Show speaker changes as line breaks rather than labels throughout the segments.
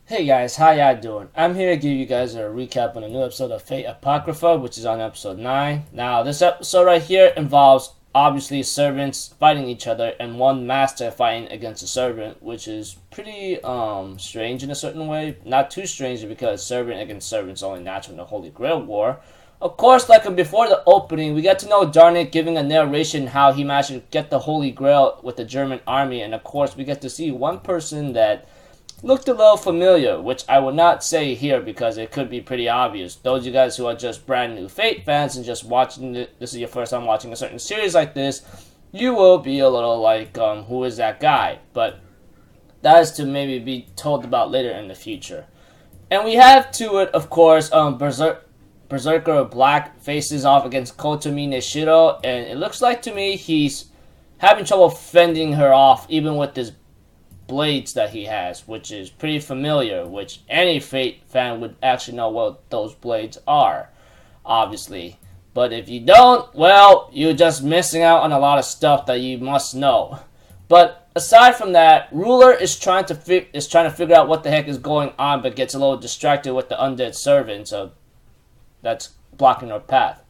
Hey guys, how y'all doing? I'm here to give you guys a recap on a new episode of Fate Apocrypha, which is on episode 9. Now, this episode right here involves, obviously, servants fighting each other and one master fighting against a servant, which is pretty, strange in a certain way. Not too strange because servant against servant is only natural in the Holy Grail War. Of course, like before the opening, we get to know Darnik giving a narration how he managed to get the Holy Grail with the German army, and of course, we get to see one person that looked a little familiar, which I will not say here because it could be pretty obvious. Those of you guys who are just brand new Fate fans and just watching this is your first time watching a certain series like this, you will be a little like, who is that guy? But that is to maybe be told about later in the future. And we have to it, of course, Berserker Black faces off against Kotomi Nishiro, and it looks like to me he's having trouble fending her off even with this blades that he has, which is pretty familiar, which any Fate fan would actually know what those blades are, obviously. But if you don't, well, you're just missing out on a lot of stuff that you must know. But aside from that, Ruler is trying to figure out what the heck is going on, but gets a little distracted with the undead servant, so that's blocking her path.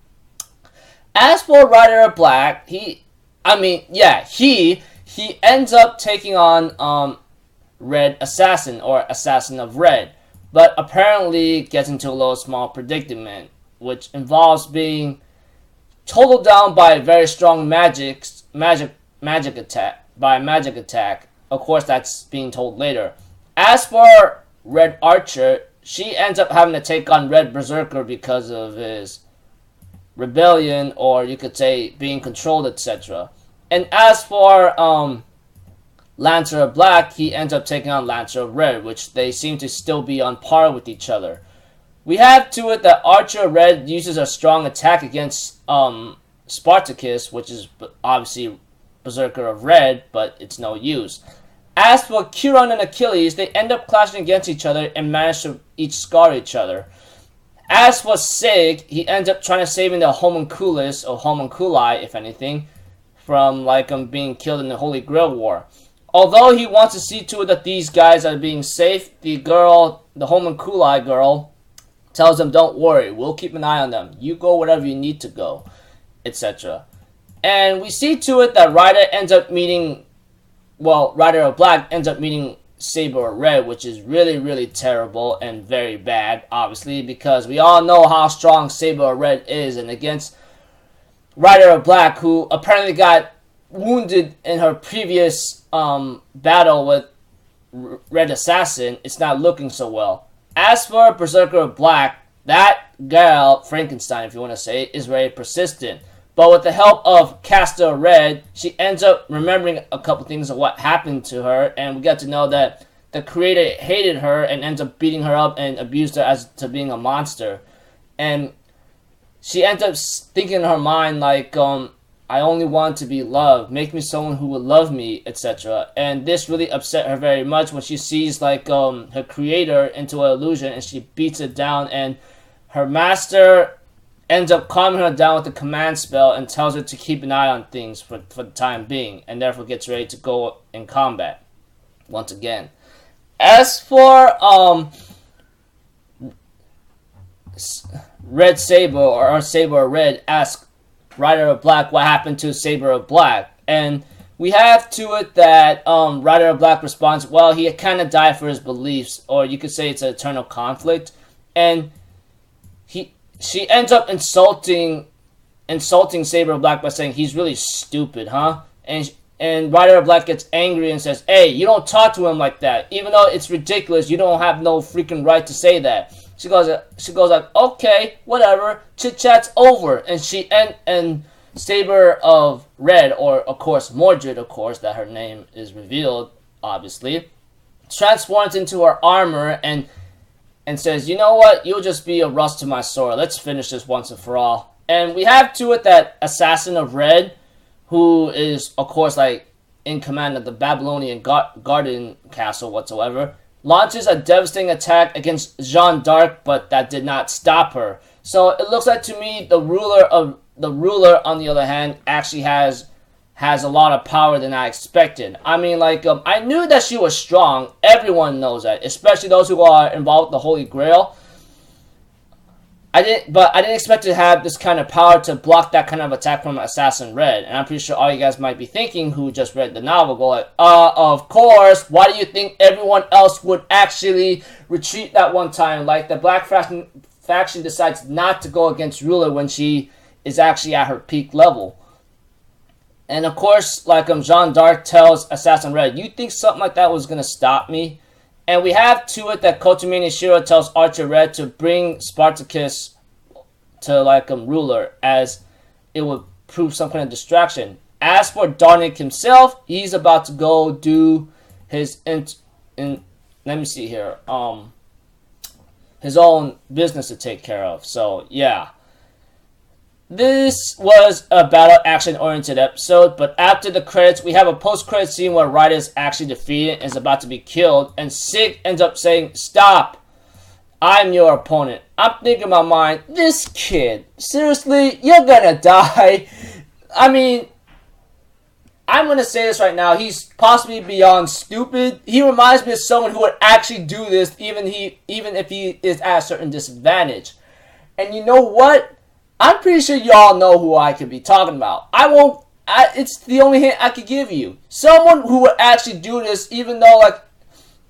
As for Rider of Black, he ends up taking on Red Assassin, or Assassin of Red, but apparently gets into a little small predicament, which involves being totaled down by a very strong magic attack. Of course, that's being told later. As for Red Archer, she ends up having to take on Red Berserker because of his rebellion, or you could say being controlled, etc. And as for Lancer of Black, he ends up taking on Lancer of Red, which they seem to still be on par with each other. We have to it that Archer of Red uses a strong attack against Spartacus, which is obviously Berserker of Red, but it's no use. As for Chiron and Achilles, they end up clashing against each other and manage to each scar each other. As for Sig, he ends up trying to save the homunculus, or homunculi, if anything, from being killed in the Holy Grail War. Although he wants to see to it that these guys are being safe, the homunculi girl, tells them, "Don't worry, we'll keep an eye on them. You go wherever you need to go," etc. And we see to it that Rider of Black ends up meeting Saber of Red, which is really, really terrible and very bad, obviously, because we all know how strong Saber of Red is, and against Rider of Black, who apparently got wounded in her previous battle with Red Assassin, it's not looking so well. As for Berserker of Black, that girl, Frankenstein if you want to say, is very persistent. But with the help of Caster Red, she ends up remembering a couple things of what happened to her, and we get to know that the creator hated her and ends up beating her up and abused her as to being a monster. And she ends up thinking in her mind, I only want to be loved. Make me someone who will love me, etc. And this really upset her very much when she sees, her creator into an illusion, and she beats it down, and her master ends up calming her down with a command spell and tells her to keep an eye on things for the time being, and therefore gets ready to go in combat once again. As for Red Saber, or Saber of Red, asks Rider of Black what happened to Saber of Black, and we have to it that Rider of Black responds, well, he kind of died for his beliefs, or you could say it's an eternal conflict, and she ends up insulting Saber of Black by saying he's really stupid, huh? And Rider of Black gets angry and says, "Hey, you don't talk to him like that. Even though it's ridiculous, you don't have no freaking right to say that." She goes like, "Okay, whatever. Chit chat's over." And Saber of Red, or of course Mordred, of course that her name is revealed, obviously, transforms into her armor and says, "You know what? You'll just be a rust to my sword. Let's finish this once and for all." And we have to it that Assassin of Red, who is of course in command of the Babylonian Garden Castle whatsoever, launches a devastating attack against Jeanne d'Arc, but that did not stop her. So it looks like to me the ruler, on the other hand, actually has has a lot of power than I expected. I mean, like, I knew that she was strong. Everyone knows that, especially those who are involved with the Holy Grail. But I didn't expect to have this kind of power to block that kind of attack from Assassin Red. And I'm pretty sure all you guys might be thinking who just read the novel, go like, of course, why do you think everyone else would actually retreat that one time? Like, the Black faction decides not to go against Ruler when she is actually at her peak level. And of course, like, Jeanne d'Arc tells Assassin Red, you think something like that was going to stop me? And we have to it that Kotomini Shiro tells Archer Red to bring Spartacus to, like, Ruler, as it would prove some kind of distraction. As for Darnik himself, he's about to go do his let me see here, his own business to take care of. So yeah, this was a battle action oriented episode, but after the credits, we have a post-credit scene where Raida is actually defeated and is about to be killed, and Sig ends up saying, "Stop! I'm your opponent." I'm thinking in my mind, this kid, seriously, you're gonna die. I mean, I'm gonna say this right now, he's possibly beyond stupid. He reminds me of someone who would actually do this, even if he is at a certain disadvantage. And you know what? I'm pretty sure y'all know who I could be talking about. It's the only hint I could give you. Someone who would actually do this, even though, like,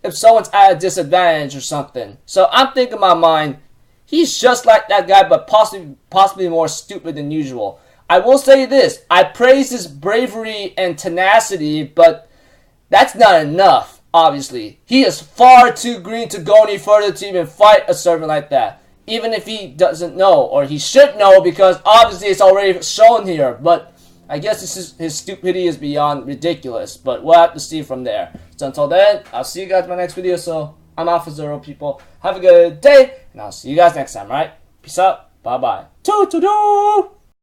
if someone's at a disadvantage or something. So I'm thinking in my mind, he's just like that guy, but possibly more stupid than usual. I will say this, I praise his bravery and tenacity, but that's not enough, obviously. He is far too green to go any further to even fight a servant like that. Even if he doesn't know, or he should know, because obviously it's already shown here. But I guess his stupidity is beyond ridiculous. But we'll have to see from there. So until then, I'll see you guys in my next video. So I'm Alpha Zero, people. Have a good day, and I'll see you guys next time, right? Peace out. Bye-bye. Toodaloo!